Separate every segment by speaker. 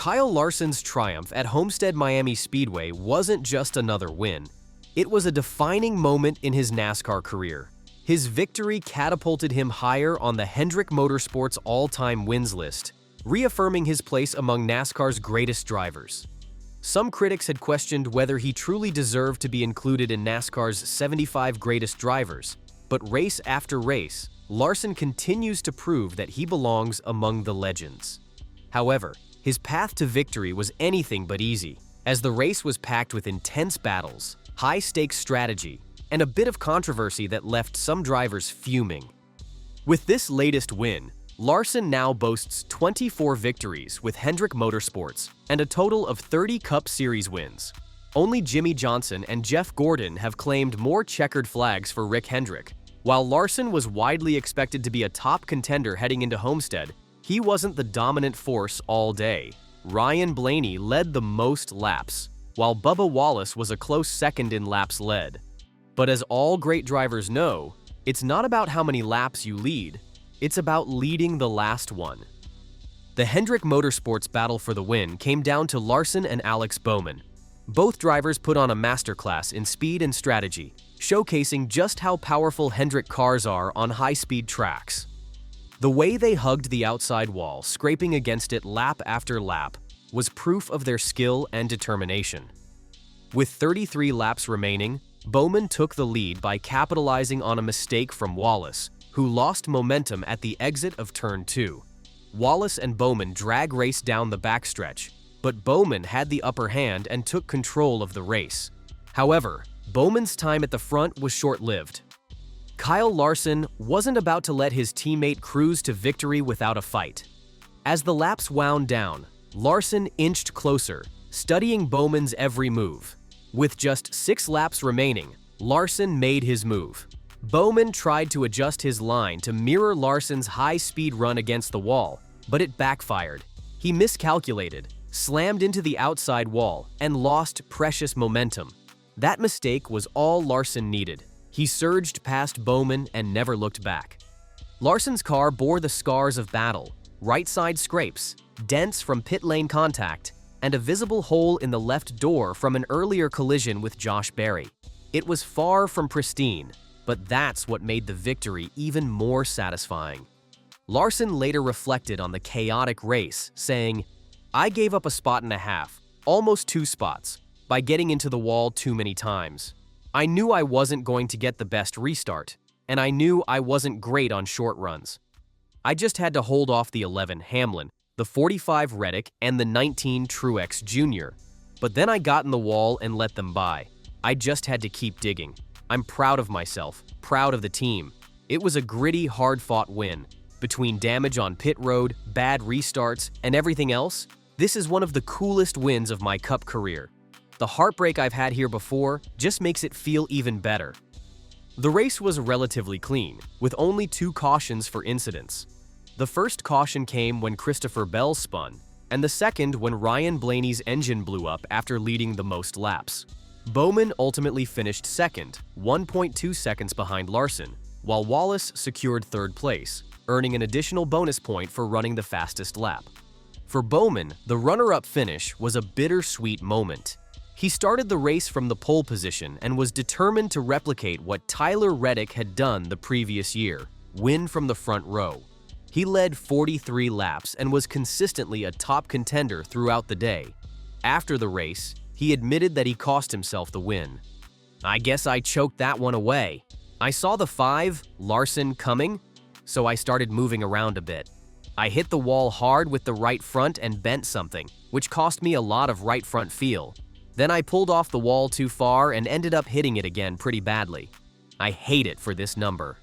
Speaker 1: Kyle Larson's triumph at Homestead-Miami Speedway wasn't just another win. It was a defining moment in his NASCAR career. His victory catapulted him higher on the Hendrick Motorsports all-time wins list, reaffirming his place among NASCAR's greatest drivers. Some critics had questioned whether he truly deserved to be included in NASCAR's 75 greatest drivers, but race after race, Larson continues to prove that he belongs among the legends. However, his path to victory was anything but easy, as the race was packed with intense battles, high-stakes strategy, and a bit of controversy that left some drivers fuming. With this latest win, Larson now boasts 24 victories with Hendrick Motorsports and a total of 30 Cup Series wins. Only Jimmy Johnson and Jeff Gordon have claimed more checkered flags for Rick Hendrick. While Larson was widely expected to be a top contender heading into Homestead, he wasn't the dominant force all day. Ryan Blaney led the most laps, while Bubba Wallace was a close second in laps led. But as all great drivers know, it's not about how many laps you lead, it's about leading the last one. The Hendrick Motorsports battle for the win came down to Larson and Alex Bowman. Both drivers put on a masterclass in speed and strategy, showcasing just how powerful Hendrick cars are on high-speed tracks. The way they hugged the outside wall, scraping against it lap after lap, was proof of their skill and determination. With 33 laps remaining, Bowman took the lead by capitalizing on a mistake from Wallace, who lost momentum at the exit of Turn 2. Wallace and Bowman drag raced down the backstretch, but Bowman had the upper hand and took control of the race. However, Bowman's time at the front was short-lived. Kyle Larson wasn't about to let his teammate cruise to victory without a fight. As the laps wound down, Larson inched closer, studying Bowman's every move. With just 6 laps remaining, Larson made his move. Bowman tried to adjust his line to mirror Larson's high-speed run against the wall, but it backfired. He miscalculated, slammed into the outside wall, and lost precious momentum. That mistake was all Larson needed. He surged past Bowman and never looked back. Larson's car bore the scars of battle, right-side scrapes, dents from pit lane contact, and a visible hole in the left door from an earlier collision with Josh Berry. It was far from pristine, but that's what made the victory even more satisfying. Larson later reflected on the chaotic race, saying, "I gave up a spot and a half, almost 2 spots, by getting into the wall too many times. I knew I wasn't going to get the best restart, and I knew I wasn't great on short runs. I just had to hold off the 11 Hamlin, the 45 Reddick, and the 19 Truex Jr. But then I got in the wall and let them by. I just had to keep digging. I'm proud of myself, proud of the team. It was a gritty, hard-fought win. Between damage on pit road, bad restarts, and everything else, this is one of the coolest wins of my Cup career. The heartbreak I've had here before just makes it feel even better." The race was relatively clean, with only 2 cautions for incidents. The first caution came when Christopher Bell spun, and the second when Ryan Blaney's engine blew up after leading the most laps. Bowman ultimately finished second, 1.2 seconds behind Larson, while Wallace secured 3rd place, earning an additional bonus point for running the fastest lap. For Bowman, the runner-up finish was a bittersweet moment. He started the race from the pole position and was determined to replicate what Tyler Reddick had done the previous year, win from the front row. He led 43 laps and was consistently a top contender throughout the day. After the race, he admitted that he cost himself the win. "I guess I choked that one away. I saw the 5, Larson, coming, so I started moving around a bit. I hit the wall hard with the right front and bent something, which cost me a lot of right front feel. Then I pulled off the wall too far and ended up hitting it again pretty badly. I hate it for this number."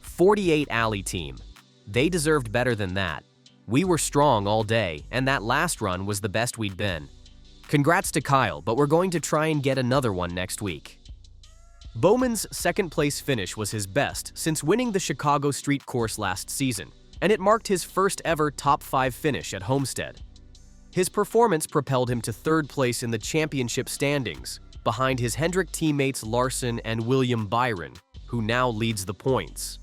Speaker 1: 48 Alley team. They deserved better than that. We were strong all day, and that last run was the best we'd been. Congrats to Kyle, but we're going to try and get another one next week. Bowman's 2nd place finish was his best since winning the Chicago Street Course last season, and it marked his first ever top 5 finish at Homestead. His performance propelled him to 3rd place in the championship standings, behind his Hendrick teammates Larson and William Byron, who now leads the points.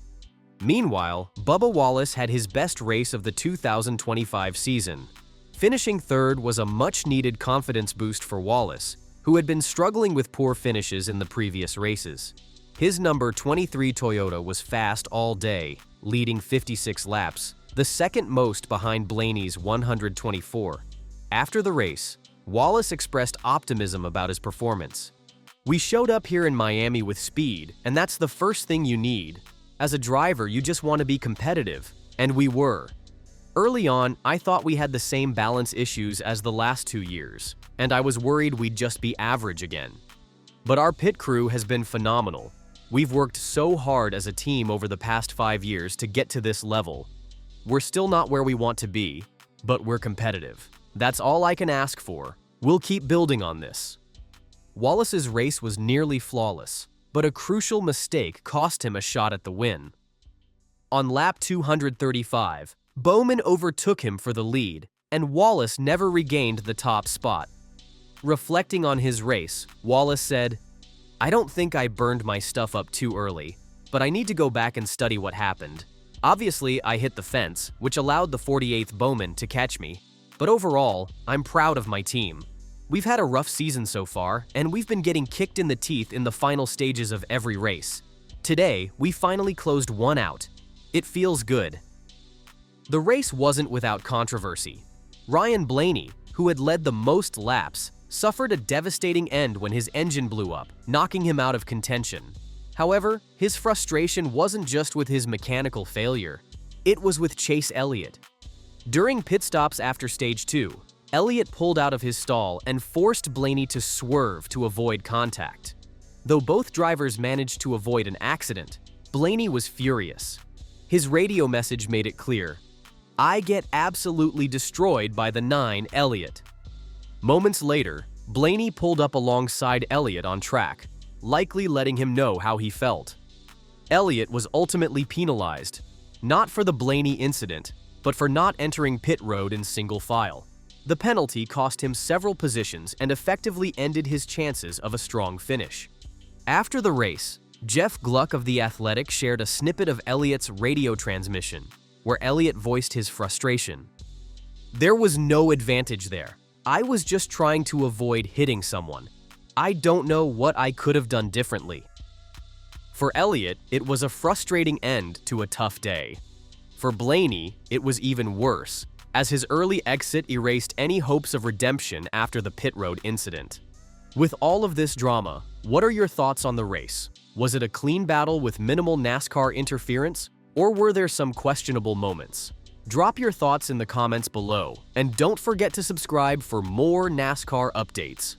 Speaker 1: Meanwhile, Bubba Wallace had his best race of the 2025 season. Finishing third was a much-needed confidence boost for Wallace, who had been struggling with poor finishes in the previous races. His number 23 Toyota was fast all day, leading 56 laps, the second most behind Blaney's 124. After the race, Wallace expressed optimism about his performance. "We showed up here in Miami with speed, and that's the first thing you need. As a driver, you just want to be competitive, and we were. Early on, I thought we had the same balance issues as the last 2 years, and I was worried we'd just be average again. But our pit crew has been phenomenal. We've worked so hard as a team over the past 5 years to get to this level. We're still not where we want to be, but we're competitive. That's all I can ask for. We'll keep building on this." Wallace's race was nearly flawless, but a crucial mistake cost him a shot at the win. On lap 235, Bowman overtook him for the lead, and Wallace never regained the top spot. Reflecting on his race, Wallace said, "I don't think I burned my stuff up too early, but I need to go back and study what happened. Obviously, I hit the fence, which allowed the 48th Bowman to catch me, but overall, I'm proud of my team. We've had a rough season so far, and we've been getting kicked in the teeth in the final stages of every race. Today, we finally closed one out. It feels good." The race wasn't without controversy. Ryan Blaney, who had led the most laps, suffered a devastating end when his engine blew up, knocking him out of contention. However, his frustration wasn't just with his mechanical failure. It was with Chase Elliott. During pit stops after Stage 2, Elliott pulled out of his stall and forced Blaney to swerve to avoid contact. Though both drivers managed to avoid an accident, Blaney was furious. His radio message made it clear, "I get absolutely destroyed by the 9 Elliott." Moments later, Blaney pulled up alongside Elliott on track, likely letting him know how he felt. Elliott was ultimately penalized, not for the Blaney incident, but for not entering pit road in single file. The penalty cost him several positions and effectively ended his chances of a strong finish. After the race, Jeff Gluck of The Athletic shared a snippet of Elliott's radio transmission, where Elliott voiced his frustration. "There was no advantage there. I was just trying to avoid hitting someone. I don't know what I could have done differently." For Elliott, it was a frustrating end to a tough day. For Blaney, it was even worse, as his early exit erased any hopes of redemption after the pit road incident. With all of this drama, what are your thoughts on the race? Was it a clean battle with minimal NASCAR interference, or were there some questionable moments? Drop your thoughts in the comments below, and don't forget to subscribe for more NASCAR updates.